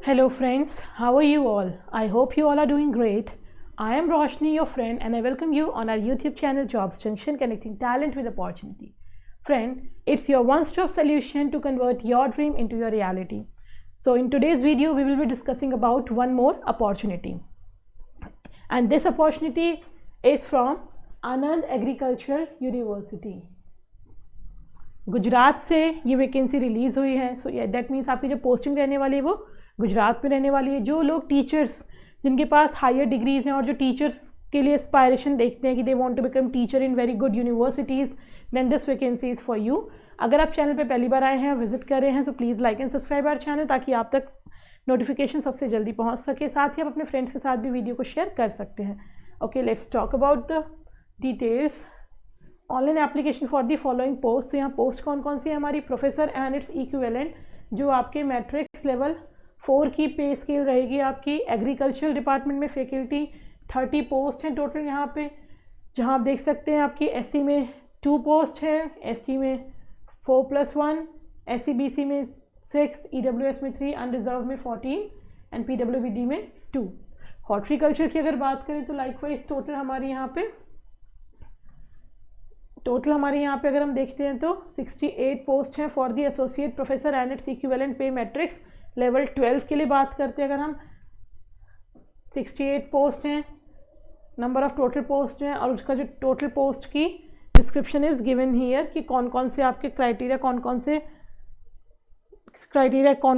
Hello friends, how are you all? I hope you all are doing great. I am Roshni, your friend, and I welcome you on our YouTube channel Jobs Junction, connecting talent with opportunity. Friend, it's your one-stop solution to convert your dream into your reality. So in today's video, we will be discussing about one more opportunity. And this opportunity is from Anand Agricultural University. Gujarat से ये vacancy release हुई है. So that means आपकी जो posting रहने वाली है वो गुजरात में रहने वाली है. जो लोग टीचर्स जिनके पास हायर डिग्रीज़ हैं और जो टीचर्स के लिए एस्पायरेशन देखते हैं कि they want to become teacher in very good universities, then this vacancy is for you. अगर आप चैनल पे पहली बार आए हैं, विजिट कर रहे हैं, so please like and subscribe our channel ताकि आप तक नोटिफिकेशन सबसे जल्दी पहुँच सके. साथ ही आप अपने फ्रेंड्स के साथ भी वीडियो को शेयर कर सकते हैं. Okay, let's talk about the details. Online application for the following post. तो यहाँ पोस्ट कौन कौन सी है हमारी? प्रोफेसर एंड इट्स इक्विवेलेंट, जो आपके मैट्रिक्स लेवल 4 की पे स्केल रहेगी आपकी. एग्रीकल्चरल डिपार्टमेंट में फैकल्टी 30 पोस्ट हैं टोटल यहाँ पे, जहाँ आप देख सकते हैं आपकी एससी में 2 पोस्ट है, एसटी में 4+1, एससी बीसी में 6, ईडब्ल्यूएस में 3, अनरिजर्व में 14 एंड पीडब्ल्यूबीडी में 2. हॉर्टिकल्चर की अगर बात करें तो लाइकवाइज टोटल हमारी यहाँ पे अगर हम देखते हैं तो 68 पोस्ट हैं for the associate professor and its equivalent पे मैट्रिक्स लेवल 12 के लिए बात करते हैं. अगर हम 68 पोस्ट हैं, नंबर ऑफ टोटल पोस्ट हैं, और उसका जो टोटल पोस्ट की डिस्क्रिप्शन इज गिवन हियर कि कौन कौन से आपके क्राइटेरिया, कौन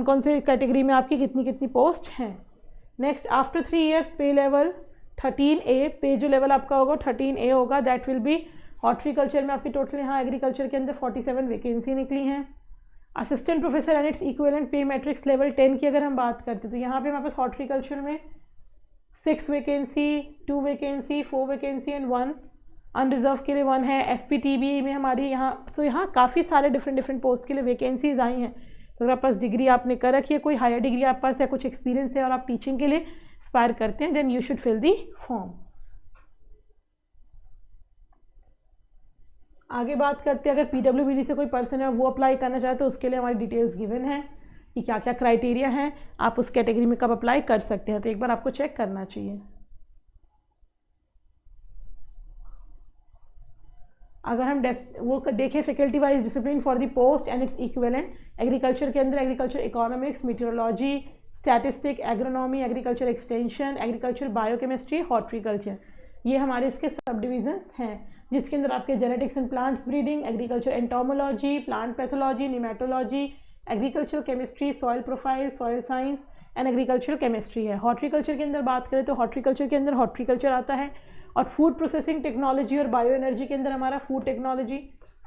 कौन से कैटेगरी में आपकी कितनी कितनी पोस्ट हैं. नेक्स्ट, आफ्टर 3 ईयर्स पे लेवल 13A, पे जो लेवल आपका होगा 13A होगा. दैट विल बी हॉर्टिकल्चर में आपकी टोटल यहाँ एग्रीकल्चर के अंदर 47 वैकेंसी निकली हैं. Assistant professor and its equivalent पे मैट्रिक्स लेवल 10 की अगर हम बात करते हैं तो यहाँ पे हमारे पास हॉर्टिकल्चर में 6 vacancy, 2 vacancy, 4 vacancy and 1 unreserve के लिए 1 है. एफपीटीबी में हमारी यहाँ काफ़ी सारे डिफरेंट पोस्ट के लिए वैकेंसीज आई हैं. तो अगर आपके पास डिग्री आपने कर रखी है, कोई हायर डिग्री आपके पास या कुछ एक्सपीरियंस है और आप टीचिंग के लिए एस्पायर करते हैं, then you should fill the form. आगे बात करते हैं, अगर पीडब्ल्यूबीडी से कोई पर्सन है वो अप्लाई करना चाहे तो उसके लिए हमारी डिटेल्स गिवन है कि क्या क्या क्राइटेरिया हैं, आप उस कैटेगरी में कब अप्लाई कर सकते हैं. तो एक बार आपको चेक करना चाहिए. अगर हम वो देखें faculty wise discipline for the post and its equivalent, agriculture के अंदर agriculture economics, meteorology, statistic, agronomy, agriculture extension, agriculture biochemistry, horticulture, ये हमारे इसके सब डिविजन्स हैं, जिसके अंदर आपके genetics and plants breeding, agriculture entomology, plant pathology, nematology, agriculture chemistry, soil profile, soil science and agriculture chemistry है. हॉर्टिकल्चर के अंदर बात करें तो हॉर्टिकल्चर के अंदर हॉर्टिकल्चर आता है, और फूड प्रोसेसिंग टेक्नोलॉजी और बायो एनर्जी के अंदर हमारा food technology,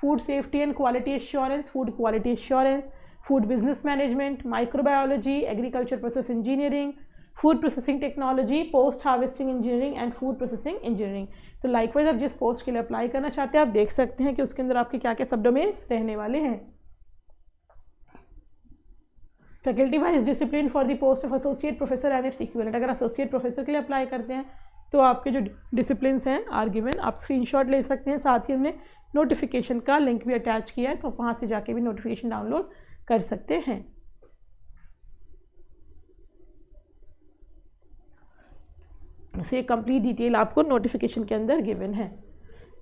food safety and quality assurance, food quality assurance, food business management, microbiology, agriculture process engineering, food processing technology, post harvesting engineering and food processing engineering. तो likewise आप जिस post के लिए apply करना चाहते हैं आप देख सकते हैं कि उसके अंदर आपके क्या क्या सब डोमेन्स रहने वाले हैं. Faculty wise discipline for the post of associate professor and its equivalent, अगर एसोसिएट प्रोफेसर के लिए अप्लाई करते हैं तो आपके जो डिसिप्लिन हैं आर गिवन, आप स्क्रीनशॉट ले सकते हैं. साथ ही हमने नोटिफिकेशन का लिंक भी अटैच किया है, तो वहाँ से जाके भी नोटिफिकेशन डाउनलोड कर सकते हैं. से ये कंप्लीट डिटेल आपको नोटिफिकेशन के अंदर गिवन है.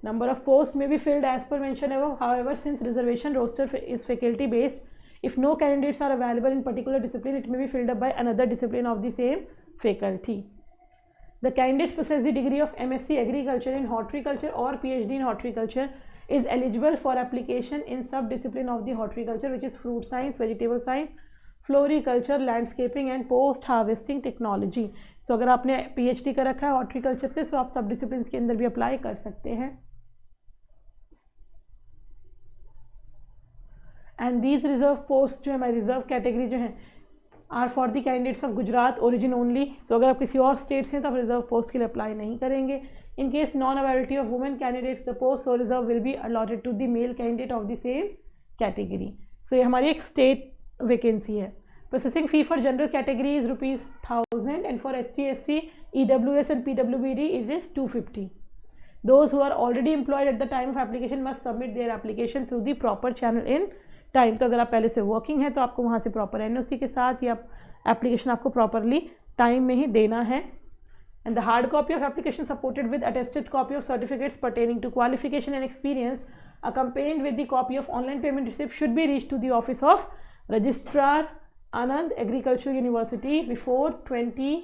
नंबर ऑफ पोस्ट में भी फिल्ड एज पर मेंशन है. However since reservation roster is faculty based, if no candidates are available in particular discipline it may be filled up by another discipline of the same faculty. The candidates possess the degree of MSc Agriculture in Horticulture or PhD in Horticulture is eligible for application in sub-discipline of the Horticulture, which is Fruit Science, Vegetable Science, Floriculture, Landscaping and Post Harvesting Technology. तो अगर आपने PhD कर रखा है horticulture से तो आप सब डिसिप्लिन के अंदर भी अप्लाई कर सकते हैं. एंड दीज रिजर्व पोस्ट जो है हमारी रिजर्व कैटेगरी जो है are for the candidates of Gujarat origin only. So अगर आप किसी और स्टेट से हैं तो आप रिजर्व पोस्ट के लिए अप्लाई नहीं करेंगे. In case non availability of women candidates the post so reserve will be allotted to the male candidate of the same category. So ये हमारी एक स्टेट वैकेंसी है. Processing fee for general category is ₹1000 and for ST/SC, EWS and PWBD is 250. Those who are already employed at the time of application must submit their application through the proper channel in time. तो अगर आप पहले से working है तो आपको वहाँ से प्रॉपर एनओसी के साथ या एप्लीकेशन आपको प्रॉपरली टाइम में ही देना है। And the hard copy of application supported with attested copy of certificates pertaining to qualification and experience accompanied with the copy of online payment receipt should be reached to the office of registrar Anand Agricultural University before 20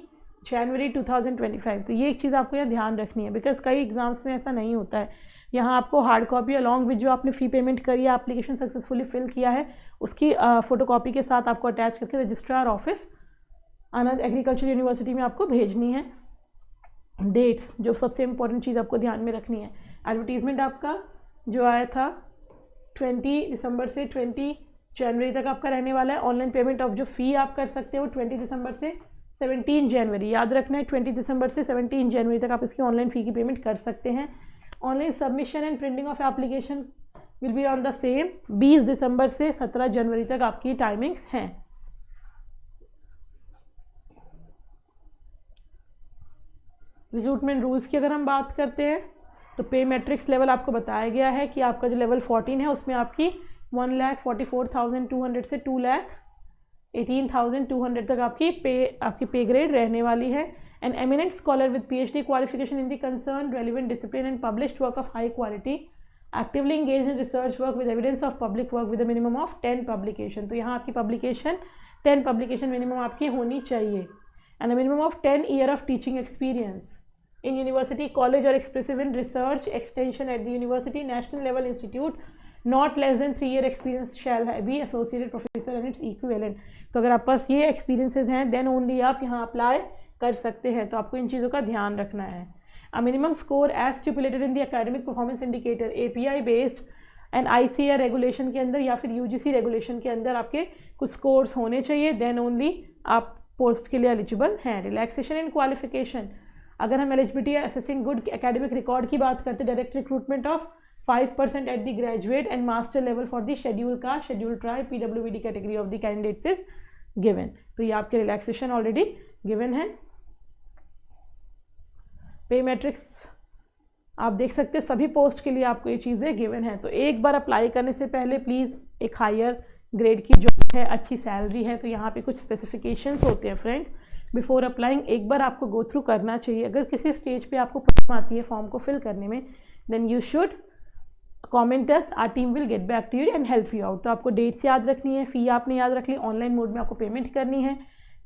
जनवरी 2025। तो ये एक चीज़ आपको यहाँ ध्यान रखनी है, because कई exams में ऐसा नहीं होता है। यहाँ आपको हार्ड कॉपी अलॉन्ग विद जो आपने फ़ी पेमेंट करी है, एप्लीकेशन सक्सेसफुली फिल किया है, उसकी फोटोकॉपी के साथ आपको अटैच करके रजिस्ट्रार ऑफिस आनंद एग्रीकल्चर यूनिवर्सिटी में आपको भेजनी है। डेट्स जो सबसे इम्पोर्टेंट चीज़ आपको ध्यान में रखनी है, एडवर्टीजमेंट आपका जो आया था 20 दिसंबर से 20 जनवरी तक आपका रहने वाला है। ऑनलाइन पेमेंट ऑफ जो फ़ी आप कर सकते हो 20 दिसंबर से 17 जनवरी, याद रखना है 20 दिसंबर से 17 जनवरी तक आप इसकी ऑनलाइन फ़ी की पेमेंट कर सकते हैं। Online submission and printing of application will be on the same 20 दिसंबर से 17 जनवरी तक आपकी टाइमिंग्स हैं। रिक्रूटमेंट रूल्स की अगर हम बात करते हैं तो पे मैट्रिक्स लेवल आपको बताया गया है कि आपका जो लेवल 14 है उसमें आपकी 1,44,200 से 2,18,200 तक आपकी पे ग्रेड रहने वाली है। An eminent scholar with PhD qualification in the concern relevant discipline and published work of high quality actively engage in research work with evidence of public work with a minimum of 10 publication. तो यहाँ आपकी publication 10 publication minimum आपकी होनी चाहिए। And a minimum of 10 year of teaching experience in university, college or expressive in research extension at the university, national level institute, not less than 3 year experience shall be associated professor and its equivalent। तो अगर आप पास ये experiences हैं then only आप यहाँ apply कर सकते हैं। तो आपको इन चीज़ों का ध्यान रखना है। A minimum score as stipulated in the academic performance indicator API based and ICAR regulation के अंदर या फिर UGC रेगुलेशन के अंदर आपके कुछ स्कोर्स होने चाहिए, देन ओनली आप पोस्ट के लिए एलिजिबल हैं। रिलैक्सेशन इन क्वालिफिकेशन, अगर हम eligibility assessing good academic record की बात करते हैं, direct recruitment of 5% at the graduate and master level for the schedule caste, schedule tribe, PWD category of the candidates is given. तो ये आपके रिलैक्सेशन ऑलरेडी गिवन है। पे मैट्रिक्स आप देख सकते हैं, सभी पोस्ट के लिए आपको ये चीज़ें गिवन है। तो एक बार अप्लाई करने से पहले प्लीज़ एक हायर ग्रेड की जॉब है, अच्छी सैलरी है, तो यहाँ पे कुछ स्पेसिफिकेशंस होते हैं फ्रेंड्स। बिफोर अप्लाइंग एक बार आपको गो थ्रू करना चाहिए। अगर किसी स्टेज पे आपको प्रॉब्लम आती है फॉर्म को फिल करने में, then you should comment us, our team will get back to you and help you out. तो आपको डेट्स याद रखनी है, फ़ी आपने याद रख ली, ऑनलाइन मोड में आपको पेमेंट करनी है,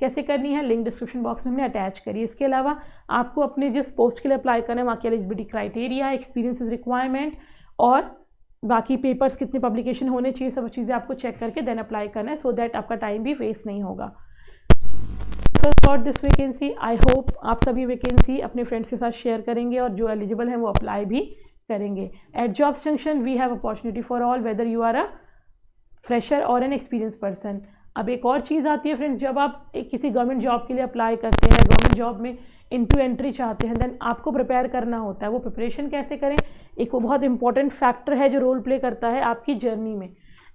कैसे करनी है लिंक डिस्क्रिप्शन बॉक्स में हमने अटैच करी। इसके अलावा आपको अपने जिस पोस्ट के लिए अप्लाई करना है वहाँ की एलिजिबिलिटी क्राइटेरिया, एक्सपीरियंस रिक्वायरमेंट और बाकी पेपर्स कितने पब्लिकेशन होने चाहिए, सब चीज़ें आपको चेक करके देन अप्लाई करना है, सो दैट आपका टाइम भी वेस्ट नहीं होगा। For this vacancy I hope आप सभी वैकेंसी अपने फ्रेंड्स के साथ शेयर करेंगे और जो एलिजिबल हैं वो अप्लाई भी करेंगे। At jobs junction we have opportunity for all whether you are a fresher और एन एक्सपीरियंस पर्सन। अब एक और चीज़ आती है फ्रेंड्स, जब आप एक किसी गवर्नमेंट जॉब के लिए अप्लाई करते हैं, गवर्नमेंट जॉब में इनटू एंट्री चाहते हैं, देन आपको प्रिपेयर करना होता है। वो प्रिपरेशन कैसे करें, एक वो बहुत इंपॉर्टेंट फैक्टर है जो रोल प्ले करता है आपकी जर्नी में।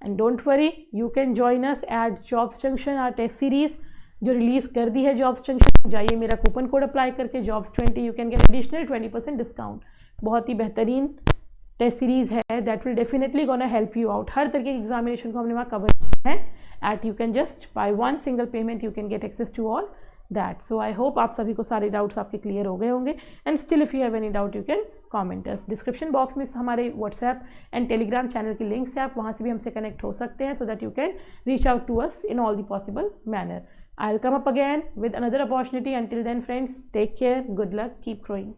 And don't worry, you can join us at jobs junction, our test series जो रिलीज़ कर दी है जॉब्स जंक्शन। जाइए मेरा कूपन कोड अप्लाई करके jobs20 you can get additional 20% discount. बहुत ही बेहतरीन टेस्ट सीरीज़ है, that will definitely gonna help you out. हर तरीके के एग्जामिनेशन को हमने वहाँ कवर किया है at you can just by one single payment you can get access to all that. So I hope आप सभी को सारे डाउट्स आपके क्लियर हो गए होंगे। And still if you have any doubt you can comment us. Description box में हमारे व्हाट्सएप एंड टेलीग्राम चैनल की लिंक्स है, आप वहाँ से भी हमसे कनेक्ट हो सकते हैं, so that you can reach out to us in all the possible manner. I'll come up again with another opportunity. Until then, friends, take care, good luck, keep growing.